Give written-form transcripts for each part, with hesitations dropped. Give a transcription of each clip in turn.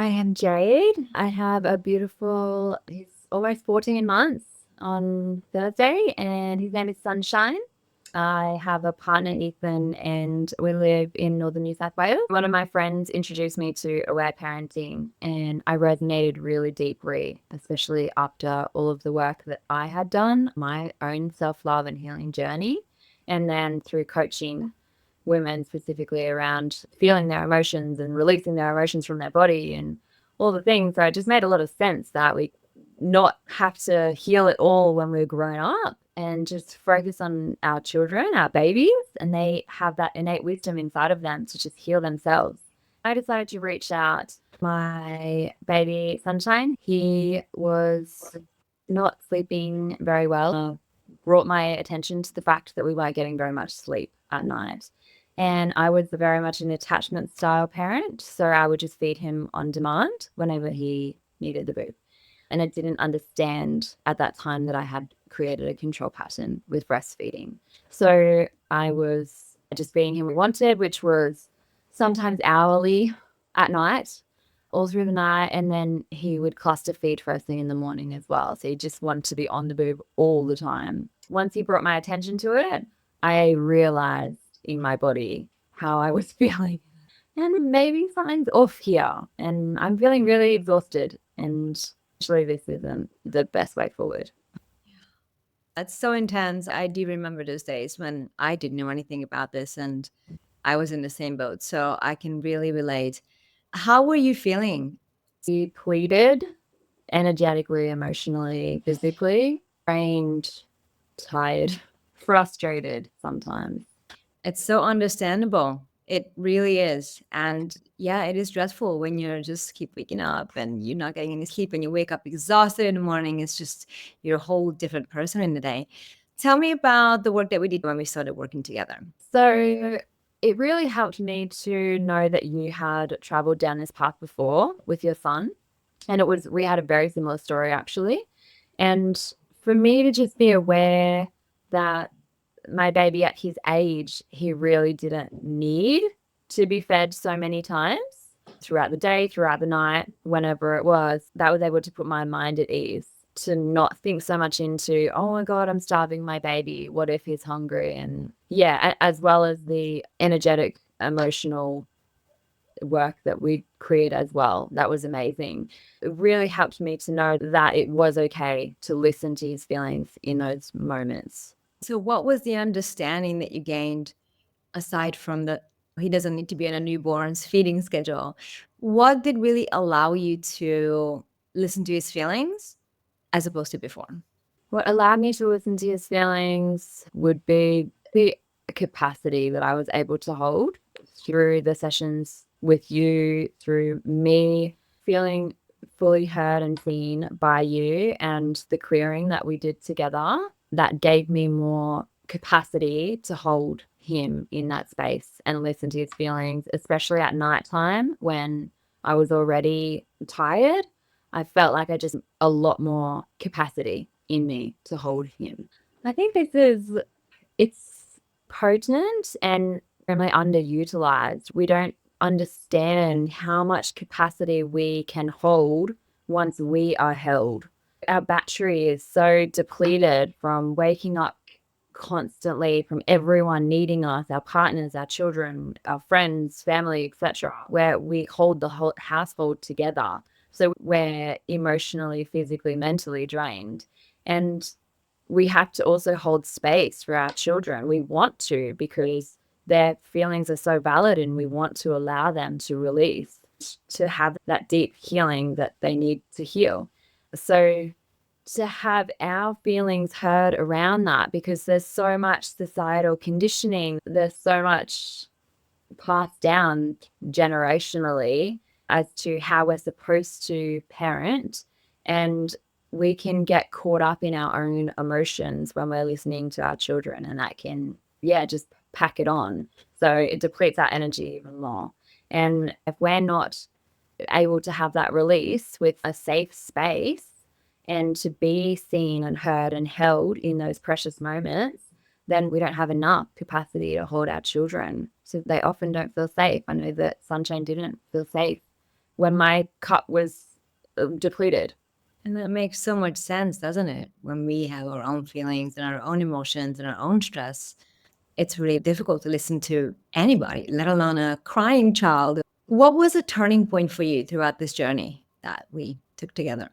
I am Jade. I have a beautiful, he's almost 14 months on Thursday, and his name is Sunshine. I have a partner, Ethan, and we live in northern New South Wales. One of my friends introduced me to aware parenting, and I resonated really deeply, especially after all of the work that I had done, my own self love and healing journey, and then through coaching women specifically around feeling their emotions and releasing their emotions from their body and all the things. So it just made a lot of sense that we not have to heal it all when we're grown up and just focus on our children, our babies, and they have that innate wisdom inside of them to just heal themselves. I decided to reach out to my baby Sunshine. He was not sleeping very well. Brought my attention to the fact that we weren't getting very much sleep at night. And I was very much an attachment style parent. So I would just feed him on demand whenever he needed the boob. And I didn't understand at that time that I had created a control pattern with breastfeeding. So I was just feeding him what he wanted, which was sometimes hourly at night, all through the night. And then he would cluster feed first thing in the morning as well. So he just wanted to be on the boob all the time. Once he brought my attention to it, I realized in my body how I was feeling. And maybe something's off here. And I'm feeling really exhausted. And actually, this isn't the best way forward. That's so intense. I do remember those days when I didn't know anything about this and I was in the same boat. So I can really relate. How were you feeling? Depleted energetically, emotionally, physically, drained, tired, frustrated sometimes. It's so understandable. It really is. And yeah, it is stressful when you're just keep waking up and you're not getting any sleep and you wake up exhausted in the morning. It's just you're a whole different person in the day. Tell me about the work that we did when we started working together. So it really helped me to know that you had traveled down this path before with your son. And we had a very similar story actually. And for me to just be aware that my baby at his age, he really didn't need to be fed so many times throughout the day, throughout the night, whenever it was, that was able to put my mind at ease to not think so much into, oh my God, I'm starving my baby. What if he's hungry? And yeah, as well as the energetic, emotional work that we create as well. That was amazing. It really helped me to know that it was okay to listen to his feelings in those moments. So, what was the understanding that you gained aside from the he doesn't need to be on a newborn's feeding schedule? What did really allow you to listen to his feelings as opposed to before? What allowed me to listen to his feelings would be the capacity that I was able to hold through the sessions with you, through me feeling fully heard and seen by you, and the clearing that we did together that gave me more capacity to hold him in that space and listen to his feelings, especially at nighttime when I was already tired. I felt like I just a lot more capacity in me to hold him. I think it's potent and really underutilized. We don't understand how much capacity we can hold once we are held. Our battery is so depleted from waking up constantly, from everyone needing us, our partners, our children, our friends, family, etc., where we hold the whole household together. So we're emotionally, physically, mentally drained. And we have to also hold space for our children. We want to because their feelings are so valid and we want to allow them to release, to have that deep healing that they need to heal. So to have our feelings heard around that, because there's so much societal conditioning, there's so much passed down generationally as to how we're supposed to parent. And we can get caught up in our own emotions when we're listening to our children, and that can, just pack it on. So it depletes our energy even more. And if we're not able to have that release with a safe space and to be seen and heard and held in those precious moments, then we don't have enough capacity to hold our children. So they often don't feel safe. I know that Sunshine didn't feel safe when my cup was depleted. And that makes so much sense, doesn't it? When we have our own feelings and our own emotions and our own stress, it's really difficult to listen to anybody, let alone a crying child. What was a turning point for you throughout this journey that we took together?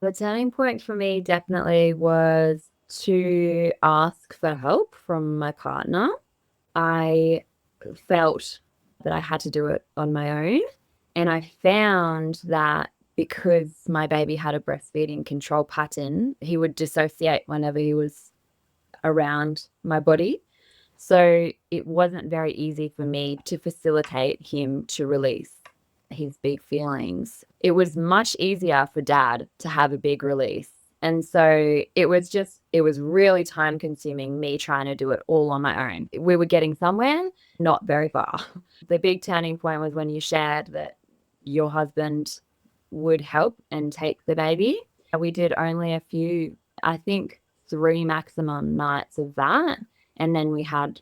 The turning point for me definitely was to ask for help from my partner. I felt that I had to do it on my own. And I found that because my baby had a breastfeeding control pattern, he would dissociate whenever he was around my body. So it wasn't very easy for me to facilitate him to release his big feelings. It was much easier for dad to have a big release. And so it was really time consuming me trying to do it all on my own. We were getting somewhere, not very far. The big turning point was when you shared that your husband would help and take the baby. We did only a few, I think 3 maximum nights of that. And then we had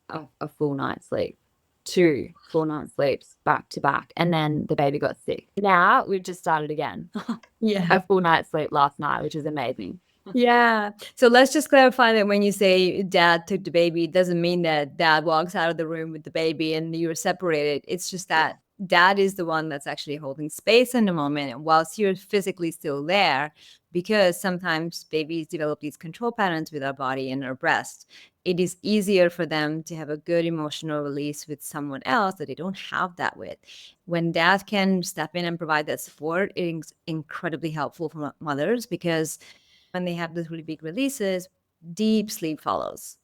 a full night's sleep, 2 full night sleeps back to back. And then the baby got sick. Now we've just started again. Yeah. A full night's sleep last night, which is amazing. Yeah. So let's just clarify that when you say dad took the baby, it doesn't mean that dad walks out of the room with the baby and you're separated. It's just that dad is the one that's actually holding space in the moment. And whilst you're physically still there, because sometimes babies develop these control patterns with our body and our breast, it is easier for them to have a good emotional release with someone else that they don't have that with. When dad can step in and provide that support, it's incredibly helpful for mothers because when they have those really big releases, deep sleep follows,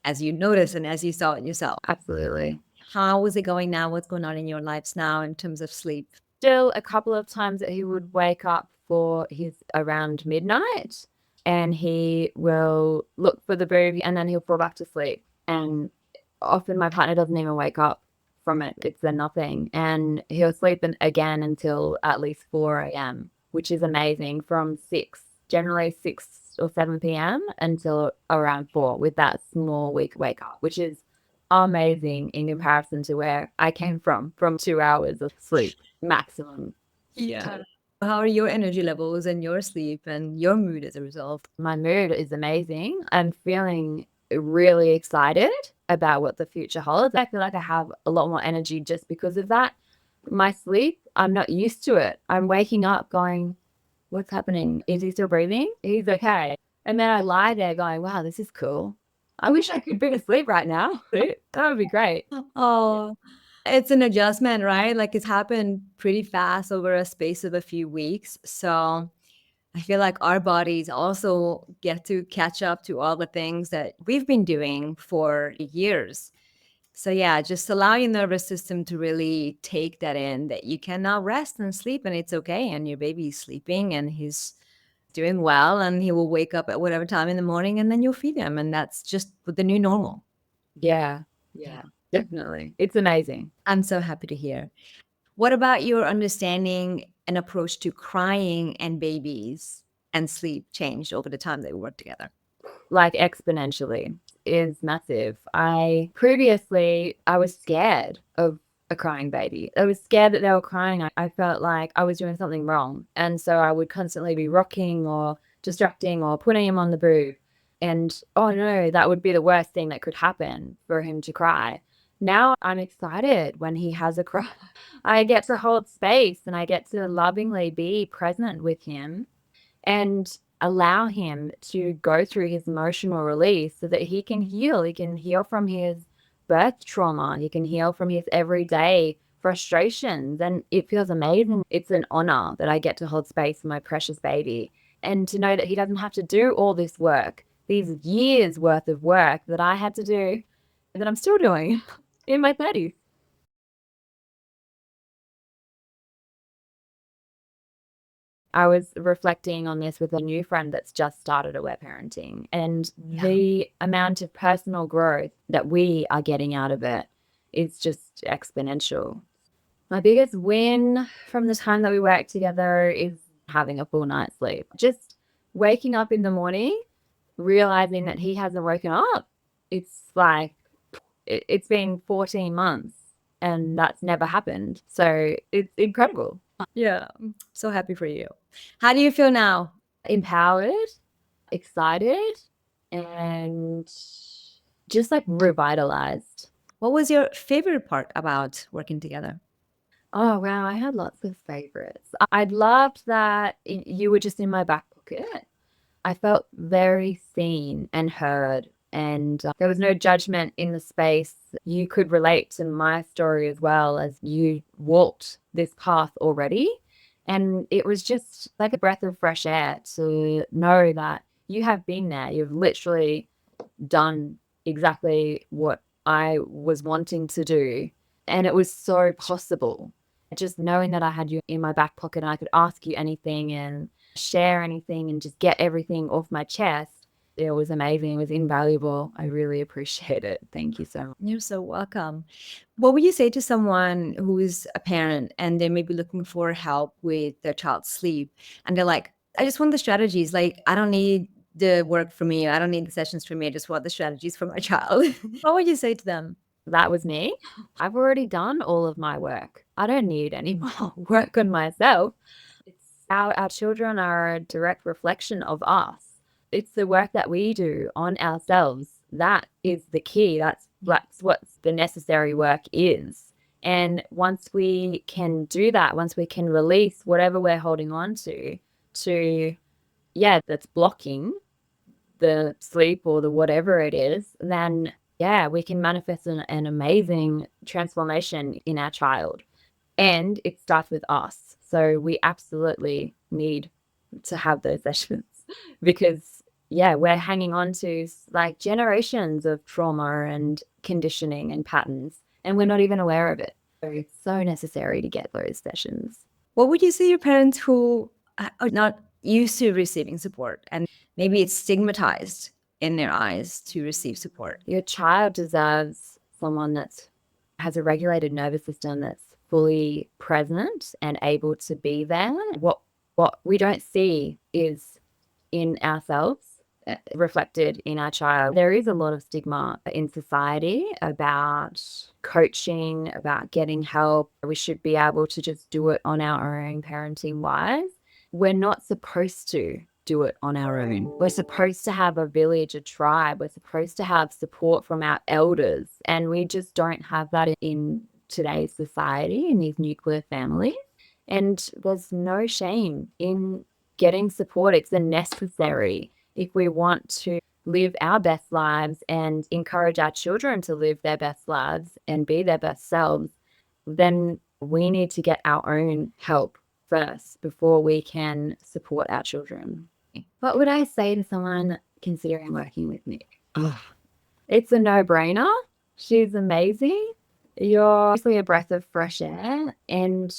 as you notice and as you saw it yourself. Absolutely. How is it going now? What's going on in your lives now in terms of sleep? Still a couple of times that he would wake up for his around midnight and he will look for the boob and then he'll fall back to sleep. And often my partner doesn't even wake up from it. It's a nothing. And he'll sleep again until at least 4 a.m., which is amazing, from 6, generally 6 or 7 p.m. until around 4 with that small weak wake up, which is amazing in comparison to where I came from 2 hours of sleep maximum. Yeah. How are your energy levels and your sleep and your mood as a result? My mood is amazing. I'm feeling really excited about what the future holds. I feel like I have a lot more energy just because of that. My sleep, I'm not used to it. I'm waking up going, what's happening? Is he still breathing? He's okay. And then I lie there going, wow, this is cool. I wish I could be asleep right now. That would be great. Oh, it's an adjustment, right? Like it's happened pretty fast over a space of a few weeks. So I feel like our bodies also get to catch up to all the things that we've been doing for years. So yeah, just allow your nervous system to really take that in, that you can now rest and sleep and it's okay. And your baby's sleeping and he's doing well and he will wake up at whatever time in the morning and then you'll feed him. And that's just the new normal. Yeah. Yeah. Definitely. It's amazing. I'm so happy to hear. What about your understanding and approach to crying and babies and sleep changed over the time that we worked together? Like exponentially is massive. I previously I was scared of a crying baby. I was scared that they were crying. I felt like I was doing something wrong. And so I would constantly be rocking or distracting or putting him on the boob. And oh no, that would be the worst thing that could happen for him to cry. Now I'm excited when he has a cry. I get to hold space and I get to lovingly be present with him and allow him to go through his emotional release so that he can heal. He can heal from his birth trauma. He can heal from his everyday frustrations. And it feels amazing. It's an honor that I get to hold space for my precious baby and to know that he doesn't have to do all this work, these years worth of work that I had to do, that I'm still doing in my 30s. I was reflecting on this with a new friend that's just started aware parenting and the amount of personal growth that we are getting out of it is just exponential. My biggest win from the time that we worked together is having a full night's sleep. Just waking up in the morning, realizing that he hasn't woken up. It's like it's been 14 months and that's never happened. So it's incredible. Yeah. I'm so happy for you. How do you feel now? Empowered, excited, and just like revitalized. What was your favorite part about working together? Oh, wow. I had lots of favorites. I loved that you were just in my back pocket. I felt very seen and heard, and there was no judgment in the space. You could relate to my story as well as you walked this path already. And it was just like a breath of fresh air to know that you have been there. You've literally done exactly what I was wanting to do. And it was so possible. Just knowing that I had you in my back pocket and I could ask you anything and share anything and just get everything off my chest. It was amazing. It was invaluable. I really appreciate it. Thank you so much. You're so welcome. What would you say to someone who is a parent and they may be looking for help with their child's sleep? And they're like, I just want the strategies. Like, I don't need the work for me. I don't need the sessions for me. I just want the strategies for my child. What would you say to them? That was me. I've already done all of my work. I don't need any more work on myself. Our children are a direct reflection of us. It's the work that we do on ourselves. That is the key. That's what the necessary work is. And once we can do that, once we can release whatever we're holding on to, yeah, that's blocking the sleep or the whatever it is, then yeah, we can manifest an amazing transformation in our child. And it starts with us. So we absolutely need to have those sessions because, yeah, we're hanging on to like generations of trauma and conditioning and patterns, and we're not even aware of it. So it's so necessary to get those sessions. What would you say to your parents who are not used to receiving support and maybe it's stigmatized in their eyes to receive support? Your child deserves someone that has a regulated nervous system that's fully present and able to be there. What we don't see is in ourselves reflected in our child. There is a lot of stigma in society about coaching, about getting help. We should be able to just do it on our own parenting wise. We're not supposed to do it on our own. We're supposed to have a village, a tribe. We're supposed to have support from our elders. And we just don't have that in today's society, in these nuclear families. And there's no shame in getting support. It's a necessary if we want to live our best lives and encourage our children to live their best lives and be their best selves, then we need to get our own help first before we can support our children. What would I say to someone considering working with me? It's a no-brainer. She's amazing. You're obviously a breath of fresh air and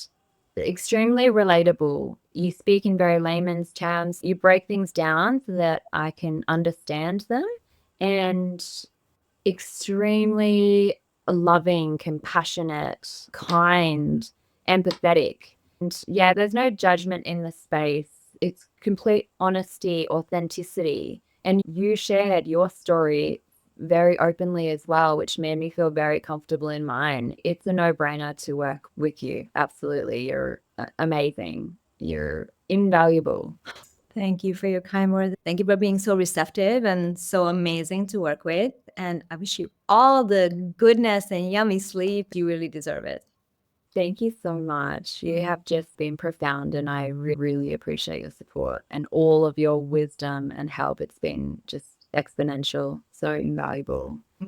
extremely relatable. You speak in very layman's terms. You break things down so that I can understand them, and extremely loving, compassionate, kind, empathetic. And yeah, there's no judgment in the space. It's complete honesty, authenticity. And you shared your story very openly as well, which made me feel very comfortable in mine. It's a no-brainer to work with you. Absolutely. You're amazing. You're invaluable. Thank you for your kind words. Thank you for being so receptive and so amazing to work with. And I wish you all the goodness and yummy sleep. You really deserve it. Thank you so much. You have just been profound, and I really appreciate your support and all of your wisdom and help. It's been just exponential, so invaluable.